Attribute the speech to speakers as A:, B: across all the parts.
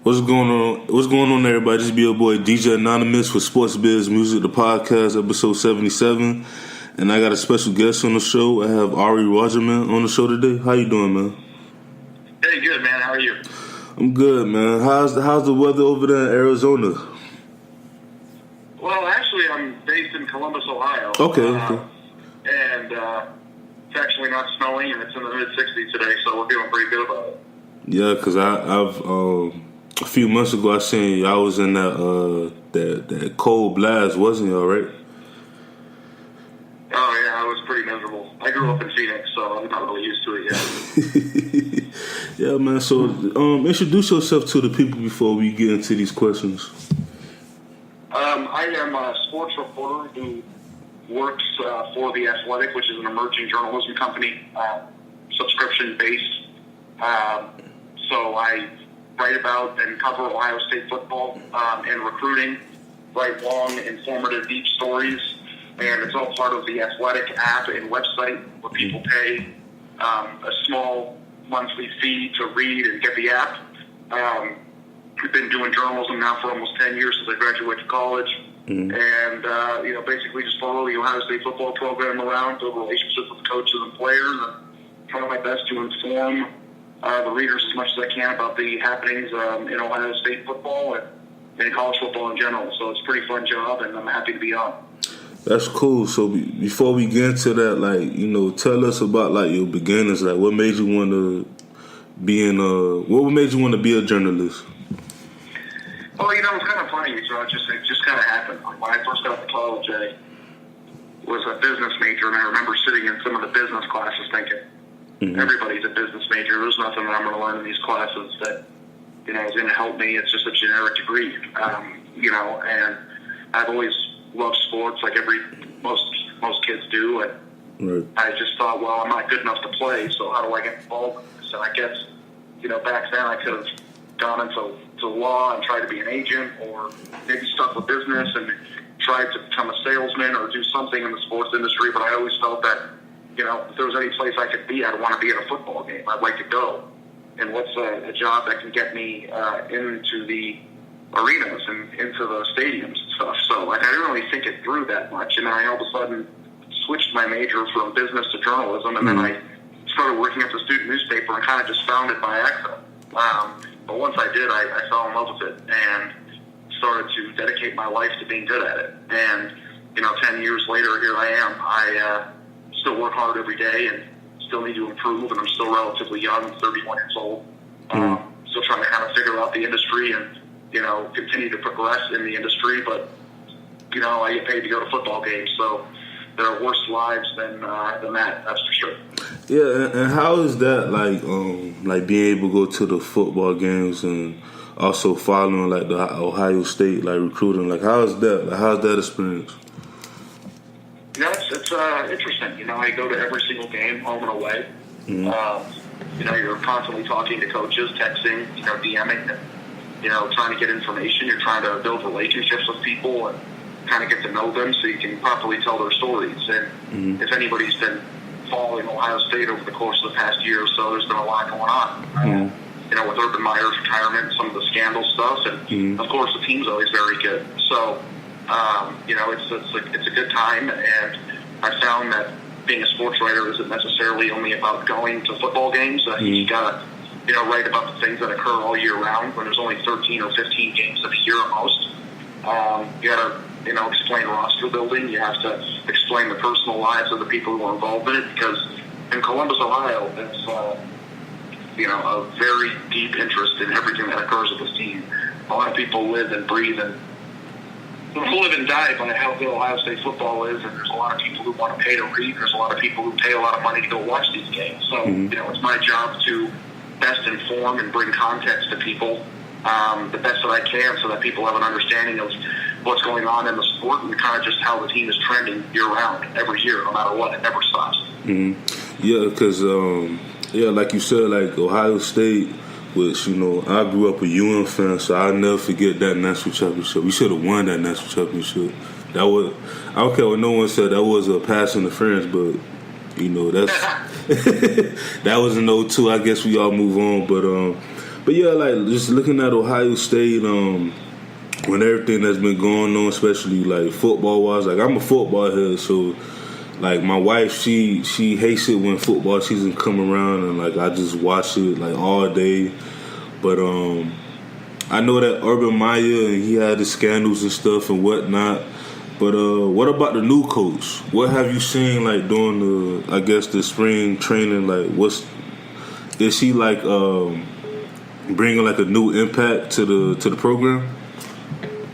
A: What's going on? What's going on, everybody? This be your boy DJ Anonymous with sportsbizmusic, the podcast, episode 77, and I got a special guest on the show. I have Ari Wasserman on the show today. How you doing, man?
B: Hey, good, man. How are you?
A: I'm good, man. How's the weather over there in Arizona?
B: Well, actually, I'm based in Columbus, Ohio.
A: Okay.
B: And it's actually not snowing, and it's in the mid-60s today, so we're feeling pretty good about it.
A: Yeah, because I've a few months ago I seen y'all was in that cold blast, wasn't y'all, right?
B: Oh, yeah, I was pretty miserable. I grew up in Phoenix, so I'm not really used to it yet.
A: Yeah, man. So, introduce yourself to the people before we get into these questions.
B: I am a sports reporter who works for The Athletic, which is an emerging journalism company, subscription-based. So I write about and cover Ohio State football and recruiting, write long, informative, deep stories, and it's all part of the Athletic app and website where people pay a small monthly fee to read and get the app. We've been doing journalism now for almost 10 years since I graduated college, and basically just follow the Ohio State football program around, build relationships with coaches and players, and try my best to inform the readers as much as I can about the happenings in Ohio State football and college football in general. So it's a pretty fun job, and I'm happy to be on.
A: That's cool. So before we get into that, tell us about your beginnings. Like, what made you want to be a journalist?
B: Well, it's kind of funny. So it just kind of happened. When I first got to college, I was a business major, and I remember sitting in some of the business classes thinking, everybody's a business major. There's nothing that I'm going to learn in these classes that, is going to help me. It's just a generic degree, and I've always loved sports like most kids do. And I just thought, well, I'm not good enough to play, so how do I get involved in this? And I guess, back then I could have gone into law and tried to be an agent, or maybe stuck with business and tried to become a salesman or do something in the sports industry. But I always felt that, if there was any place I could be, I'd want to be at a football game. I'd like to go. And what's a job that can get me into the arenas and into the stadiums and stuff. So I didn't really think it through that much. And then I all of a sudden switched my major from business to journalism. And then I started working at the student newspaper and kind of just found it by accident. But once I did, I fell in love with it and started to dedicate my life to being good at it. And, 10 years later, here I am. I still work hard every day and still need to improve, and I'm still relatively young, 31 years old. Still trying to kind of figure out the industry and, continue to progress in the industry. But, I get paid to go to football games, so there are worse lives than that, that's for sure.
A: Yeah, and how is that, like being able to go to the football games and also following, the Ohio State, recruiting? How's that experience?
B: It's interesting. I go to every single game, home and away. You're constantly talking to coaches, texting, DMing, and, trying to get information. You're trying to build relationships with people and kind of get to know them so you can properly tell their stories. And if anybody's been following Ohio State over the course of the past year or so, there's been a lot going on. With Urban Meyer's retirement and some of the scandal stuff. And, of course, the team's always very good. So, it's a good time. And I found that being a sports writer isn't necessarily only about going to football games. You got to, write about the things that occur all year round when there's only 13 or 15 games a year at most. You got to, explain roster building. You have to explain the personal lives of the people who are involved in it, because in Columbus, Ohio, it's, a very deep interest in everything that occurs with this team. A lot of people live and breathe and live and die by how good Ohio State football is, and there's a lot of people who want to pay to read. There's a lot of people who pay a lot of money to go watch these games. So, it's my job to best inform and bring context to people the best that I can, so that people have an understanding of what's going on in the sport and kind of just how the team is trending year-round, every year, no matter what. It never stops.
A: Yeah, because, like you said, Ohio State, which, I grew up a UM fan, so I'll never forget that national championship. We should have won that national championship. That was, I don't care what no one said, that was a pass interference, but, that's that was in 02. I guess we all move on. But But yeah, like just looking at Ohio State, when everything that's been going on, especially like football wise, like I'm a football head, so like my wife, she hates it when football season come around, and like I just watch it like all day. But I know that Urban Meyer, and he had the scandals and stuff and whatnot. But what about the new coach? What have you seen like during the, I guess, the spring training? Like, is he like bringing like a new impact to the program?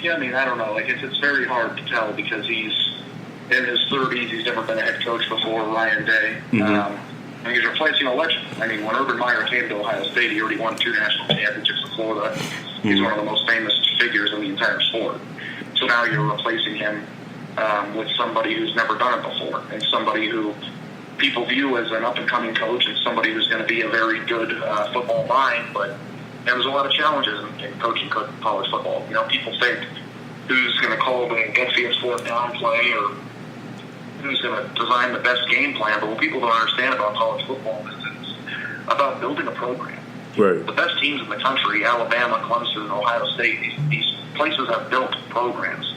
B: Yeah, I mean, I don't know. Like, it's very hard to tell because he's in his 30s. He's never been a head coach before, Ryan Day. Mm-hmm. And he's replacing a legend. I mean, when Urban Meyer came to Ohio State, he already won 2 national championships in Florida. Mm-hmm. He's one of the most famous figures in the entire sport. So now you're replacing him with somebody who's never done it before, and somebody who people view as an up-and-coming coach, and somebody who's going to be a very good football mind. But there's a lot of challenges in coaching college football. You know, people think who's going to call the gutsiest fourth down play, or who's going to design the best game plan. But what people don't understand about college football is it's about building a program.
A: Right.
B: The best teams in the country, Alabama, Clemson, Ohio State, these places have built programs.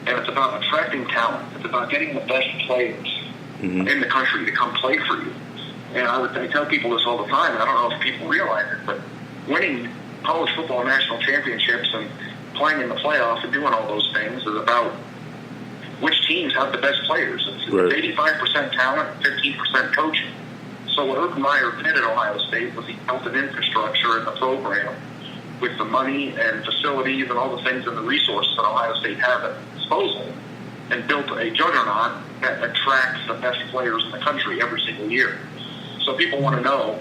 B: And it's about attracting talent. It's about getting the best players in the country to come play for you. And I tell people this all the time, and I don't know if people realize it, but winning college football national championships and playing in the playoffs and doing all those things is about which teams have the best players. It's 85% talent, 15% coaching. So what Urban Meyer did at Ohio State was he built an infrastructure in the program with the money and facilities and all the things and the resources that Ohio State have at its disposal, and built a juggernaut that attracts the best players in the country every single year. So people want to know,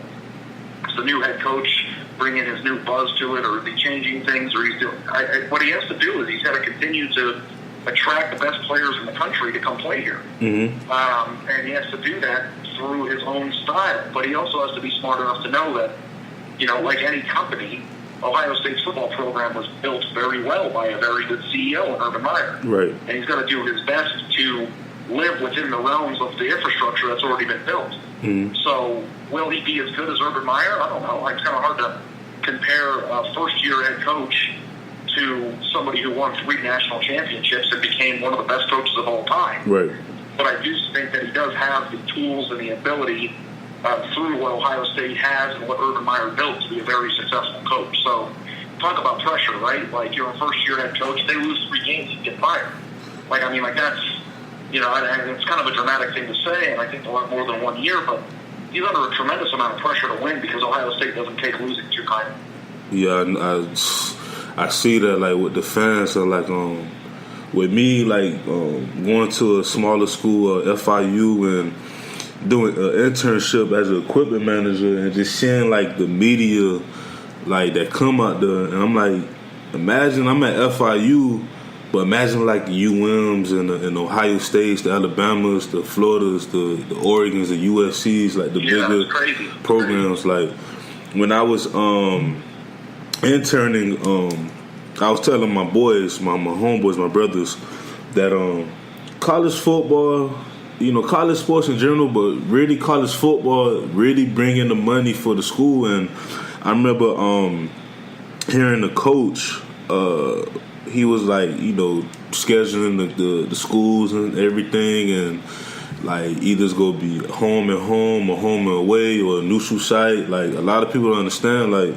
B: is the new head coach bringing his new buzz to it, or is he changing things, or he's doing... what he has to do is he's got to continue to attract the best players in the country to come play here. Mm-hmm. And he has to do that through his own style. But he also has to be smart enough to know that, you know, like any company, Ohio State's football program was built very well by a very good CEO in Urban Meyer. Right. And he's going to do his best to live within the realms of the infrastructure that's already been built. Mm-hmm. So will he be as good as Urban Meyer? I don't know. It's kind of hard to compare a first-year head coach to somebody who won 3 national championships and became one of the best coaches of all time. Right. But I do think that he does have the tools and the ability through what Ohio State has and what Urban Meyer built to be a very successful coach. So talk about pressure, right? Like, you're a first-year head coach. They lose 3 games, you get fired. Like, I mean, like, that's, you know, and it's kind of a dramatic thing to say, and I think they'll have more than 1 year, but he's under a tremendous amount of pressure to win because Ohio State doesn't take losing too kindly. Yeah, I see that, like, with the fans, so, like, with me, like, going to a smaller school, FIU, and doing an internship as an equipment manager, and just seeing, like, the media, like, that come out there, and I'm like, imagine I'm at FIU, but imagine, like, the UMs and Ohio States, the Alabamas, the Floridas, the Oregons, the USCs, like, the bigger programs. Like, when I was interning, I was telling my boys, my homeboys, my brothers, that college football, you know, college sports in general, but really college football really bringing the money for the school. And I remember hearing the coach, he was like, you know, scheduling the schools and everything, and like either it's gonna be home and home or home and away or a neutral site. Like, a lot of people don't understand, like,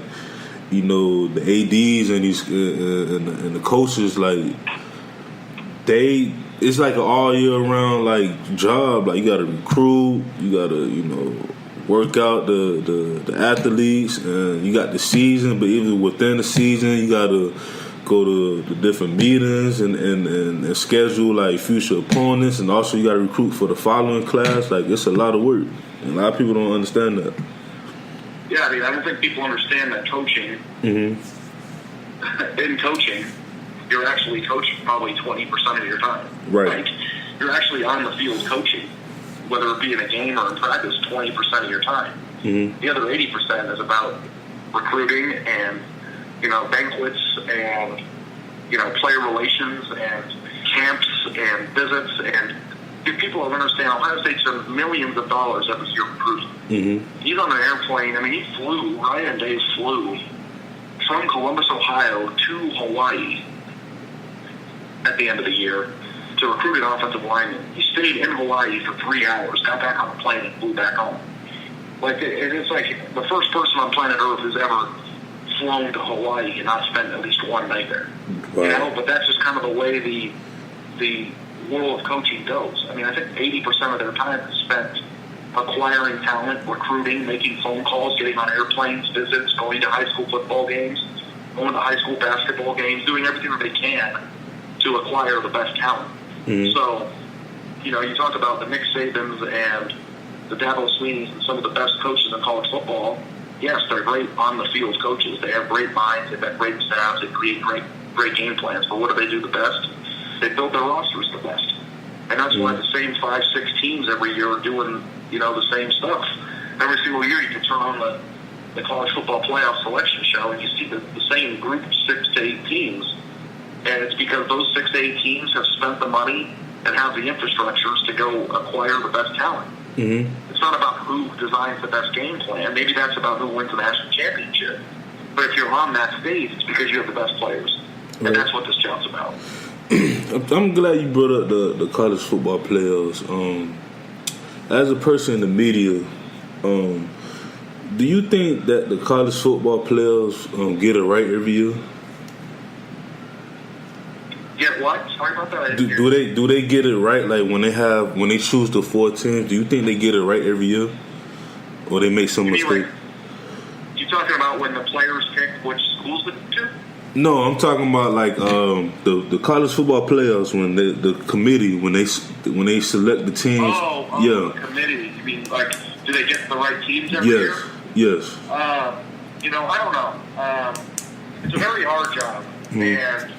B: you know, the ADs and these and the coaches, like, it's like an all year round, like, job. Like, you gotta recruit, you gotta, you know, work out the athletes, and you got the season, but even within the season you gotta go to the different meetings and schedule, like, future opponents, and also you gotta recruit for the following class. Like, it's a lot of work, and a lot of people don't understand that. Yeah, I mean, I don't think people understand that coaching, in coaching, you're actually coaching probably 20% of your time. Right. Like, you're actually on the field coaching, whether it be in a game or in practice, 20% of your time. Mm-hmm. The other 80% is about recruiting and, you know, banquets and, you know, player relations and camps and visits. And if people don't understand, Ohio State spends millions of dollars every year recruiting. Mm-hmm. He's on an airplane. I mean, Ryan Day flew from Columbus, Ohio to Hawaii at the end of the year to recruit an offensive lineman. He stayed in Hawaii for 3 hours, got back on a plane, and flew back home. Like, it's like the first person on planet Earth who's ever flown to Hawaii and not spent at least one night there. Wow. You know, but that's just kind of the way the world of coaching goes. I mean, I think 80% of their time is spent acquiring talent, recruiting, making phone calls, getting on airplanes, visits, going to high school football games, going to high school basketball games, doing everything that they can to acquire the best talent. Mm-hmm. So, you know, you talk about the Nick Sabans and the Dabo Sweeneys and some of the best coaches in college football. Yes, they're great on-the-field coaches. They have great minds. They've got great staffs. They create great game plans. But what do they do the best? They build their rosters the best. And that's why the same 5-6 teams every year are doing, you know, the same stuff. Every single year you can turn on the college football playoff selection show and you see the same group of 6 to 8 teams. And it's because those 6 to 8 teams have spent the money and have the infrastructures to go acquire the best talent. Mm-hmm. It's not about who designs the best game plan. Maybe that's about who wins the national championship. But if you're on that stage, it's because you have the best players. Right. And that's what this job's about.
A: I'm glad you brought up the college football players. As a person in the media, do you think that the college football players get it right every year?
B: Get what? Sorry about that.
A: Do they get it right? Like when they choose the 4 teams, do you think they get it right every year, or they make some mistake?
B: Like, you talking about when the players pick which schools to do?
A: No, I'm talking about like the college football players when the committee when they select the teams.
B: Yeah. The committee. You mean like do they get the right teams every year?
A: Yes.
B: You know, I don't know. It's a very hard job, and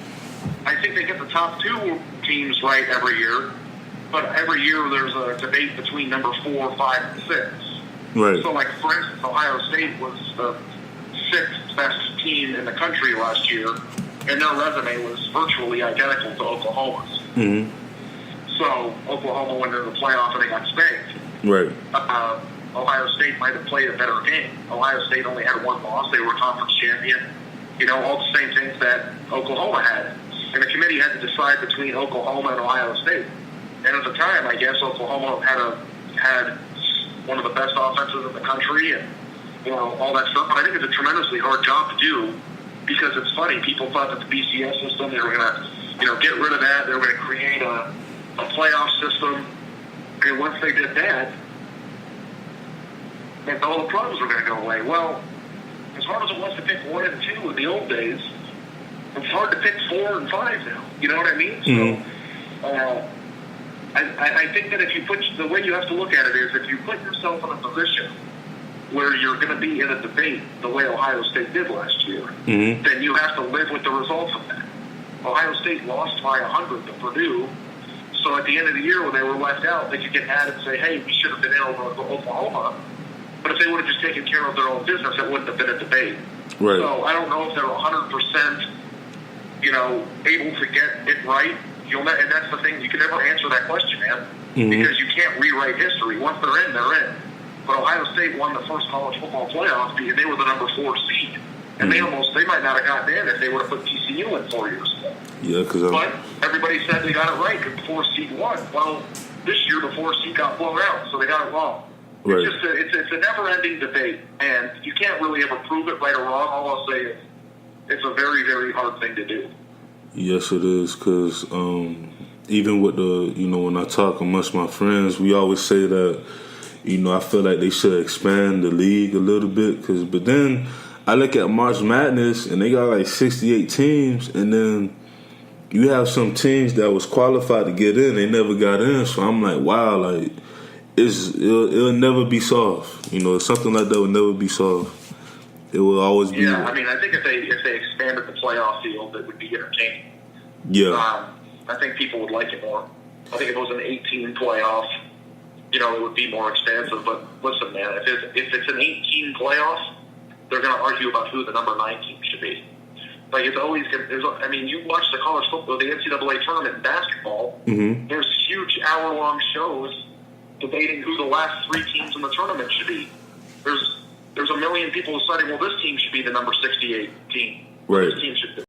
B: I think they get the top 2 teams right every year, but every year there's a debate between number 4, 5, and 6.
A: Right.
B: So, like, for instance, Ohio State was the 6th best team in the country last year, and their resume was virtually identical to Oklahoma's. Mm-hmm. So, Oklahoma went into the playoff and they got spanked.
A: Right.
B: Ohio State might have played a better game. Ohio State only had 1 loss. They were a conference champion. You know, all the same things that Oklahoma had. And the committee had to decide between Oklahoma and Ohio State. And at the time, I guess Oklahoma had one of the best offenses in the country and, you know, all that stuff. But I think it's a tremendously hard job to do because it's funny. People thought that the BCS system, they were going to, you know, get rid of that. They were going to create a playoff system. And once they did that, then all the problems were going to go away. Well, as hard as it was to pick 1 and 2 in the old days, it's hard to pick 4 and 5 now. You know what I mean? Mm-hmm. So, I think that if you put the way you have to look at it is if you put yourself in a position where you're going to be in a debate the way Ohio State did last year, mm-hmm. then you have to live with the results of that. Ohio State lost by 100 to Purdue, so at the end of the year when they were left out, they could get mad and say, "Hey, we should have been in over Oklahoma." But if they would have just taken care of their own business, it wouldn't have been a debate. Right. So I don't know if they're 100%. You know, able to get it right, and that's the thing. You can never answer that question, man, mm-hmm. because you can't rewrite history. Once they're in, they're in. But Ohio State won the first college football playoff because they were the number 4 seed, and mm-hmm. they might not have gotten in if they would have put TCU in 4 years ago.
A: Yeah,
B: but everybody said they got it right because the 4 seed won. Well, this year the 4 seed got blown out, so they got it wrong. Right. It's a never-ending debate, and you can't really ever prove it right or wrong. All I'll say is, it's a very, very hard thing to do.
A: Yes, it is, because even with when I talk amongst my friends, we always say that, I feel like they should expand the league a little bit, but then I look at March Madness, and they got like 68 teams, and then you have some teams that was qualified to get in, they never got in, so I'm like, wow, like, it'll never be solved. Something like that will never be solved. It will always be.
B: Yeah, I mean, I think if they expanded the playoff field, it would be entertaining.
A: Yeah.
B: I think people would like it more. I think if it was an 18 playoff, it would be more expansive. But listen, man, if it's an 18 playoff, they're going to argue about who the number 9 team should be. Like, it's always you watch the college football, the NCAA tournament in basketball, mm-hmm. there's huge hour-long shows debating who the last 3 teams in the tournament should be. There's there's a million people deciding, well, this team should be the number 68 team.
A: Right.
B: This team should be.